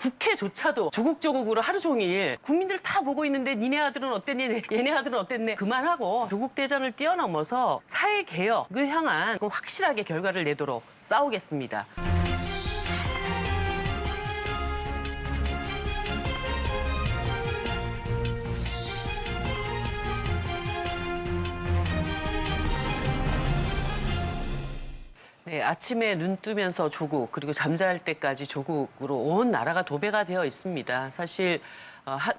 국회조차도 조국조국으로 하루 종일 국민들 다 보고 있는데 니네 아들은 어땠니, 얘네 아들은 어땠네 그만하고 조국 대전을 뛰어넘어서 사회개혁을 향한 확실하게 결과를 내도록 싸우겠습니다. 네, 아침에 눈 뜨면서 조국, 그리고 잠잘 때까지 조국으로 온 나라가 도배가 되어 있습니다. 사실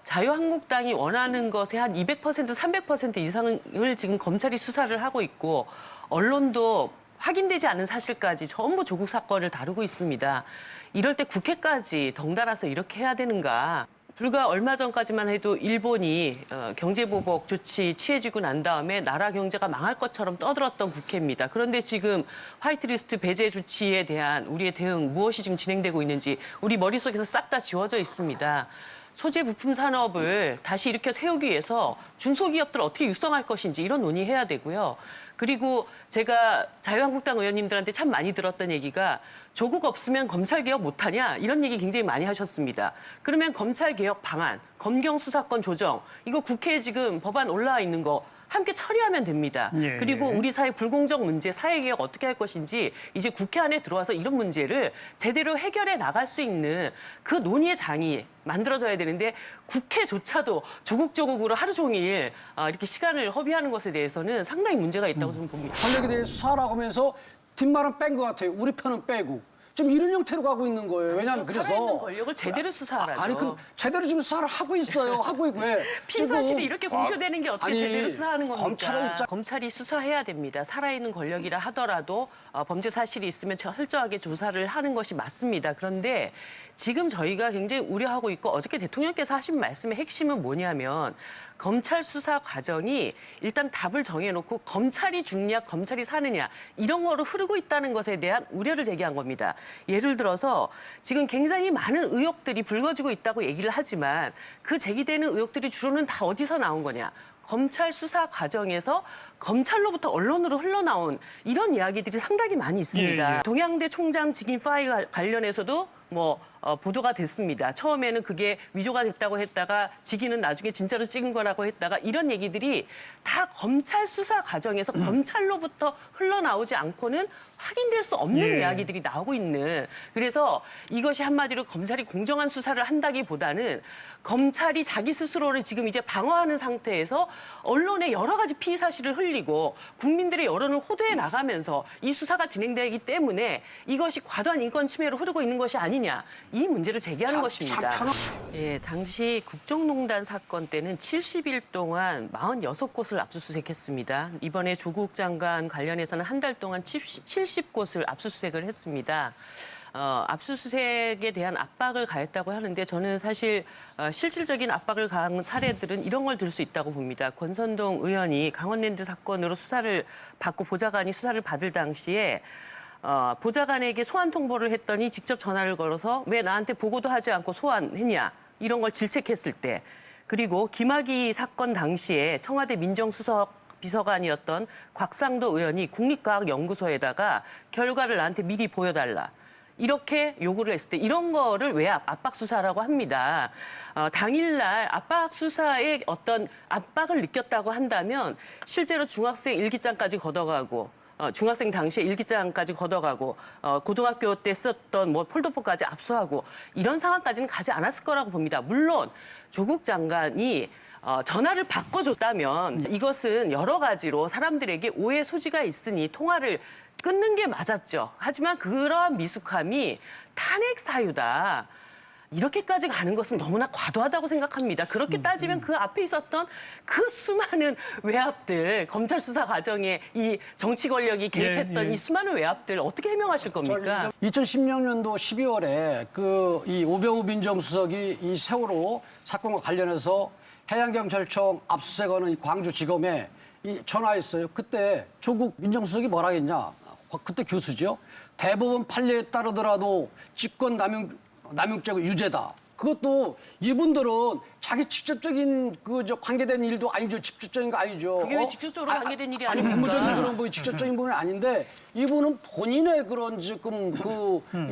자유한국당이 원하는 것의 한 200%, 300% 이상을 지금 검찰이 수사를 하고 있고 언론도 확인되지 않은 사실까지 전부 조국 사건을 다루고 있습니다. 이럴 때 국회까지 덩달아서 이렇게 해야 되는가? 불과 얼마 전까지만 해도 일본이 경제보복 조치 취해지고 난 다음에 나라 경제가 망할 것처럼 떠들었던 국회입니다. 그런데 지금 화이트리스트 배제 조치에 대한 우리의 대응 무엇이 지금 진행되고 있는지 우리 머릿속에서 싹 다 지워져 있습니다. 소재 부품 산업을 다시 일으켜 세우기 위해서 중소기업들을 어떻게 육성할 것인지 이런 논의해야 되고요. 그리고 제가 자유한국당 의원님들한테 참 많이 들었던 얘기가 조국 없으면 검찰개혁 못하냐 이런 얘기 굉장히 많이 하셨습니다. 그러면 검찰개혁 방안, 검경수사권 조정 이거 국회에 지금 법안 올라와 있는 거 함께 처리하면 됩니다. 예. 그리고 우리 사회 불공정 문제, 사회개혁 어떻게 할 것인지 이제 국회 안에 들어와서 이런 문제를 제대로 해결해 나갈 수 있는 그 논의의 장이 만들어져야 되는데 국회조차도 조국조국으로 하루 종일 이렇게 시간을 허비하는 것에 대해서는 상당히 문제가 있다고 저는 봅니다. 권력에 대해 수사라고 하면서 뒷말은 뺀 것 같아요. 우리 편은 빼고. 좀 이런 형태로 가고 있는 거예요. 왜냐하면 그래서 살아있는 권력을 제대로 수사하라죠. 아니 그럼 제대로 지금 수사를 하고 있어요. 하고 있고 왜? 피의 사실이 지금 이렇게 공표되는 게 어떻게 아니, 제대로 수사하는 겁니까? 검찰은 검찰이 수사해야 됩니다. 살아있는 권력이라 하더라도 범죄 사실이 있으면 철저하게 조사를 하는 것이 맞습니다. 그런데 지금 저희가 굉장히 우려하고 있고 어저께 대통령께서 하신 말씀의 핵심은 뭐냐면 검찰 수사 과정이 일단 답을 정해놓고 검찰이 죽냐 검찰이 사느냐 이런 거로 흐르고 있다는 것에 대한 우려를 제기한 겁니다. 예를 들어서 지금 굉장히 많은 의혹들이 불거지고 있다고 얘기를 하지만 그 제기되는 의혹들이 주로는 다 어디서 나온 거냐. 검찰 수사 과정에서 검찰로부터 언론으로 흘러나온 이런 이야기들이 상당히 많이 있습니다. 예. 동양대 총장 직인 파일 관련해서도 보도가 됐습니다. 처음에는 그게 위조가 됐다고 했다가 직인은 나중에 진짜로 찍은 거라고 했다가 이런 얘기들이 다 검찰 수사 과정에서 검찰로부터 흘러나오지 않고는 확인될 수 없는 예. 이야기들이 나오고 있는 그래서 이것이 한마디로 검찰이 공정한 수사를 한다기보다는 검찰이 자기 스스로를 지금 이제 방어하는 상태에서 언론에 여러 가지 피의 사실을 흘리고 국민들의 여론을 호도해 나가면서 이 수사가 진행되기 때문에 이것이 과도한 인권 침해로 흐르고 있는 것이 아니냐 이 문제를 제기하는 것입니다. 예, 당시 국정농단 사건 때는 70일 동안 46곳을 압수수색했습니다. 이번에 조국 장관 관련해서는 한 달 동안 70곳을 압수수색을 했습니다. 압수수색에 대한 압박을 가했다고 하는데 저는 사실 실질적인 압박을 가한 사례들은 이런 걸 들 수 있다고 봅니다. 권선동 의원이 강원랜드 사건으로 수사를 받고 보좌관이 수사를 받을 당시에 보좌관에게 소환 통보를 했더니 직접 전화를 걸어서 왜 나한테 보고도 하지 않고 소환했냐 이런 걸 질책했을 때 그리고 김학의 사건 당시에 청와대 민정수석 비서관이었던 곽상도 의원이 국립과학연구소에다가 결과를 나한테 미리 보여달라. 이렇게 요구를 했을 때 이런 거를 외압, 압박 수사라고 합니다. 당일날 압박 수사에 어떤 압박을 느꼈다고 한다면 실제로 중학생 일기장까지 걷어가고 중학생 당시에 일기장까지 걷어가고 고등학교 때 썼던 폴더폰까지 압수하고 이런 상황까지는 가지 않았을 거라고 봅니다. 물론 조국 장관이 전화를 바꿔줬다면 이것은 여러 가지로 사람들에게 오해 소지가 있으니 통화를 끊는 게 맞았죠. 하지만 그러한 미숙함이 탄핵 사유다. 이렇게,까지 가는 것은 너무나 과도하다고 생각합니다. 그렇게 따지면 그 앞에 있었던 그 수많은 외압들, 검찰 수사 과정에 이 정치 권력이 개입했던 예. 이 수많은 외압들 어떻게 해명하실 겁니까? 2016년도 12월에 이 오병우 민정수석이 이 세월호 사건과 관련해서 해양경찰청 압수수색하는 이 광주지검에 전화했어요. 그때 조국 민정수석이 뭐라 했냐? 그때 교수죠. 대법원 판례에 따르더라도 직권 남용죄가 유죄다. 그것도 이분들은 자기 직접적인 저 관계된 일도 아니죠. 직접적인 거 아니죠. 그게 왜 직접적으로 관계된 일이 아니 아닙니까? 부분적인 그런 뭐 직접적인 부분은 아닌데 이분은 본인의 그런 지금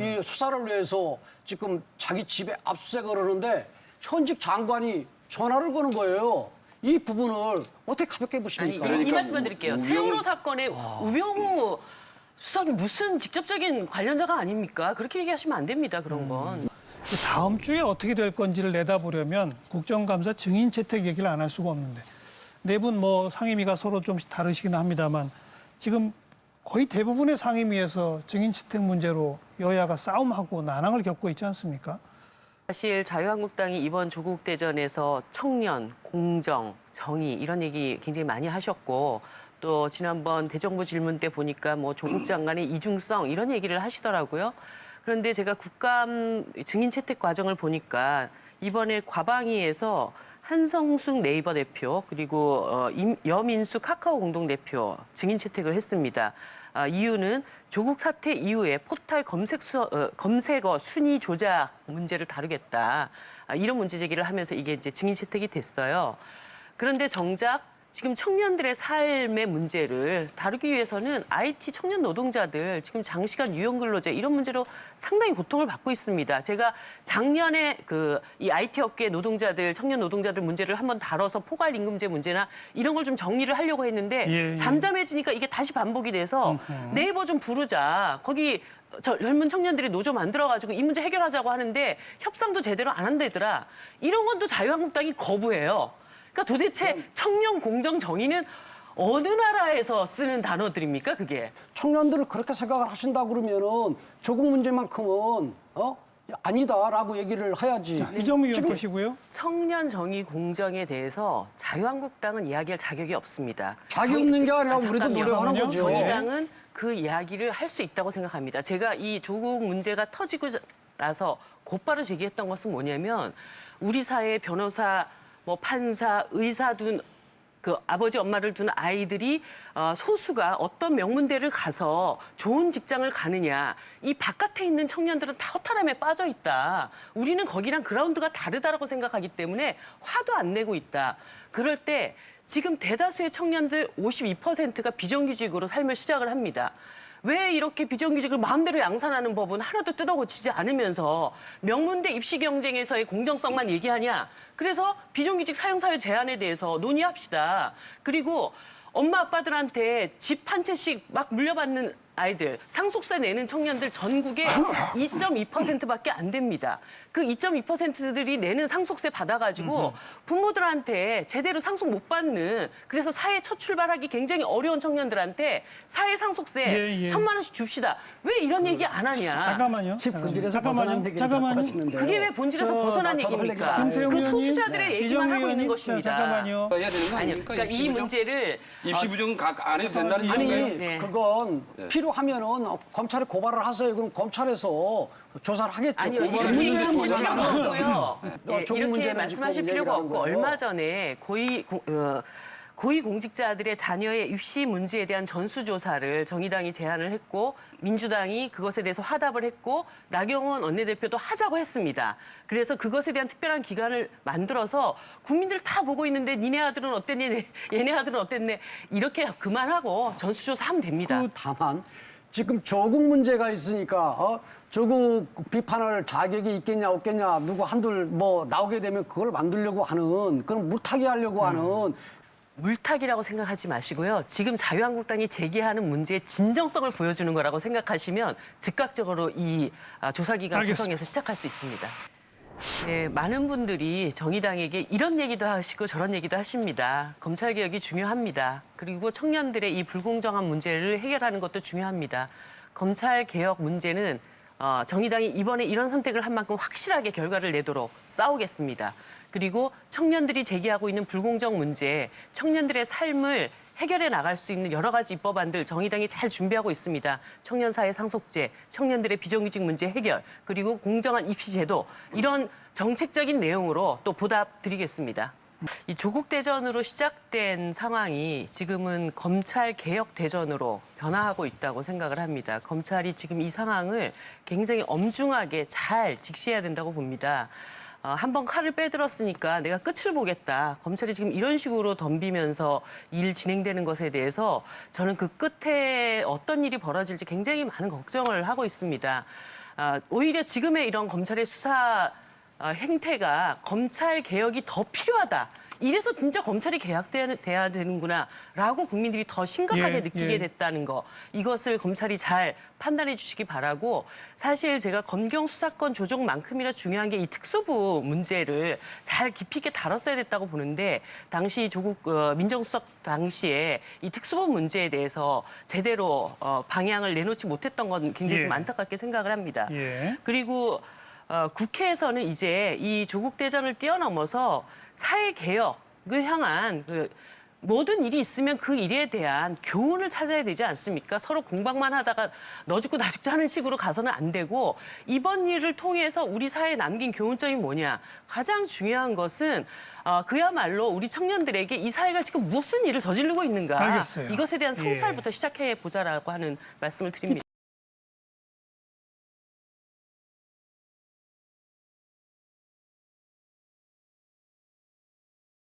이 수사를 위해서 지금 자기 집에 압수수색을 하는데 현직 장관이 전화를 거는 거예요. 이 부분을 어떻게 가볍게 아니 보십니까? 이 말씀만 드릴게요. 세월호 사건에 우병우 수석이 무슨 직접적인 관련자가 아닙니까? 그렇게 얘기하시면 안 됩니다. 그런 건. 다음 주에 어떻게 될 건지를 내다보려면 국정감사 증인 채택 얘기를 안 할 수가 없는데 네 분 뭐 상임위가 서로 좀 다르시긴 합니다만 지금 거의 대부분의 상임위에서 증인 채택 문제로 여야가 싸움하고 난항을 겪고 있지 않습니까? 사실 자유한국당이 이번 조국 대전에서 청년, 공정, 정의 이런 얘기 굉장히 많이 하셨고 또 지난번 대정부 질문 때 보니까 뭐 조국 장관의 이중성 이런 얘기를 하시더라고요. 그런데 제가 국감 증인 채택 과정을 보니까 이번에 과방위에서 한성숙 네이버 대표 그리고 여민수 카카오 공동대표 증인 채택을 했습니다. 이유는 조국 사태 이후에 포털 검색어 순위 조작 문제를 다루겠다. 이런 문제 제기를 하면서 이게 이제 증인 채택이 됐어요. 그런데 정작 지금 청년들의 삶의 문제를 다루기 위해서는 IT 청년 노동자들 지금 장시간 유연근로제 이런 문제로 상당히 고통을 받고 있습니다. 제가 작년에 이 IT 업계 노동자들, 청년 노동자들 문제를 한번 다뤄서 포괄 임금제 문제나 이런 걸 좀 정리를 하려고 했는데 예. 잠잠해지니까 이게 다시 반복이 돼서 네이버 좀 부르자. 거기 젊은 청년들이 노조 만들어가지고 이 문제 해결하자고 하는데 협상도 제대로 안 한다더라. 이런 건 또 자유한국당이 거부해요. 그러니까 도대체 청년 공정 정의는 어느 나라에서 쓰는 단어들입니까, 그게? 청년들을 그렇게 생각을 하신다 그러면은 조국 문제만큼은 아니다라고 얘기를 해야지. 이정미 의원 보시고요. 청년 정의 공정에 대해서 자유한국당은 이야기할 자격이 없습니다. 자격 없는 게 아니라 우리도 잠깐만요. 노력하는 거죠. 정의당은 그 이야기를 할 수 있다고 생각합니다. 제가 이 조국 문제가 터지고 나서 곧바로 제기했던 것은 뭐냐면 우리 사회의 변호사, 뭐 판사, 의사 둔 그 아버지 엄마를 둔 아이들이 소수가 어떤 명문대를 가서 좋은 직장을 가느냐. 이 바깥에 있는 청년들은 다 허탈함에 빠져 있다. 우리는 거기랑 그라운드가 다르다라고 생각하기 때문에 화도 안 내고 있다. 그럴 때 지금 대다수의 청년들 52%가 비정규직으로 삶을 시작을 합니다. 왜 이렇게 비정규직을 마음대로 양산하는 법은 하나도 뜯어고치지 않으면서 명문대 입시 경쟁에서의 공정성만 얘기하냐. 그래서 비정규직 사용사유 제한에 대해서 논의합시다. 그리고 엄마 아빠들한테 집 한 채씩 막 물려받는 아이들, 상속세 내는 청년들 전국에 2.2%밖에 안 됩니다. 그 2.2%들이 내는 상속세 받아가지고 부모들한테 제대로 상속 못 받는 그래서 사회 첫 출발하기 굉장히 어려운 청년들한테 사회 상속세 예. 1,000만 원씩 줍시다. 왜 이런 얘기 안 하냐. 잠깐만요. 집 본질에서 벗어난 얘기를 잠깐만요. 하시는데요. 그게 왜 본질에서 벗어난 저도 할 얘기입니까? 얘기가 그 김태용 소수자들의 의원님, 얘기만 하고 있는 이정미 것입니다. 의원님, 잠깐만요. 해야 되는 거 아니요. 아닙니까? 그러니까 이 입시 부정? 문제를 입시 부정 안 해도 된다는 아니 얘기인가요? 네. 그건 필요하면은 검찰에 고발을 하세요. 그럼 검찰에서 조사를 하겠죠. 아니요, 이 이렇게 문제는 얘기하실 조사를 필요가 안 하고. 없고요. 네, 조국 이렇게 문제는 말씀하실 지금 필요가 얘기를 없고 하는 거예요. 얼마 전에 고위공직자들의 자녀의 입시 문제에 대한 전수조사를 정의당이 제안을 했고 민주당이 그것에 대해서 화답을 했고 나경원 원내대표도 하자고 했습니다. 그래서 그것에 대한 특별한 기관을 만들어서 국민들 다 보고 있는데 니네 아들은 어땠니, 얘네 아들은 어땠네 이렇게 그만하고 전수조사하면 됩니다. 다만 지금 조국 문제가 있으니까 조국 비판할 자격이 있겠냐 없겠냐 누구 한둘 뭐 나오게 되면 그걸 만들려고 하는 그런 물타기 하려고 하는 물타기라고 생각하지 마시고요. 지금 자유한국당이 제기하는 문제의 진정성을 보여주는 거라고 생각하시면 즉각적으로 이 조사기관 알겠습니다. 구성해서 시작할 수 있습니다. 네, 많은 분들이 정의당에게 이런 얘기도 하시고 저런 얘기도 하십니다. 검찰개혁이 중요합니다. 그리고 청년들의 이 불공정한 문제를 해결하는 것도 중요합니다. 검찰개혁 문제는 정의당이 이번에 이런 선택을 한 만큼 확실하게 결과를 내도록 싸우겠습니다. 그리고 청년들이 제기하고 있는 불공정 문제, 청년들의 삶을 해결해 나갈 수 있는 여러 가지 입법안들 정의당이 잘 준비하고 있습니다. 청년 사회 상속제, 청년들의 비정규직 문제 해결, 그리고 공정한 입시 제도 이런 정책적인 내용으로 또 보답 드리겠습니다. 이 조국 대전으로 시작된 상황이 지금은 검찰 개혁 대전으로 변화하고 있다고 생각을 합니다. 검찰이 지금 이 상황을 굉장히 엄중하게 잘 직시해야 된다고 봅니다. 한번 칼을 빼들었으니까 내가 끝을 보겠다. 검찰이 지금 이런 식으로 덤비면서 일 진행되는 것에 대해서 저는 그 끝에 어떤 일이 벌어질지 굉장히 많은 걱정을 하고 있습니다. 오히려 지금의 이런 검찰의 수사 행태가 검찰 개혁이 더 필요하다. 이래서 진짜 검찰이 개혁돼야 되는구나라고 국민들이 더 심각하게 예, 느끼게 예. 됐다는 거. 이것을 검찰이 잘 판단해 주시기 바라고 사실 제가 검경 수사권 조정만큼이나 중요한 게 이 특수부 문제를 잘 깊이 있게 다뤘어야 됐다고 보는데 당시 조국 민정수석 당시에 이 특수부 문제에 대해서 제대로 방향을 내놓지 못했던 건 굉장히 좀 예. 안타깝게 생각을 합니다. 예. 그리고 국회에서는 이제 이 조국 대전을 뛰어넘어서 사회 개혁을 향한 그 모든 일이 있으면 그 일에 대한 교훈을 찾아야 되지 않습니까? 서로 공방만 하다가 너 죽고 나 죽자 하는 식으로 가서는 안 되고 이번 일을 통해서 우리 사회에 남긴 교훈점이 뭐냐? 가장 중요한 것은 그야말로 우리 청년들에게 이 사회가 지금 무슨 일을 저지르고 있는가? 알겠어요. 이것에 대한 예. 성찰부터 시작해 보자라고 하는 말씀을 드립니다.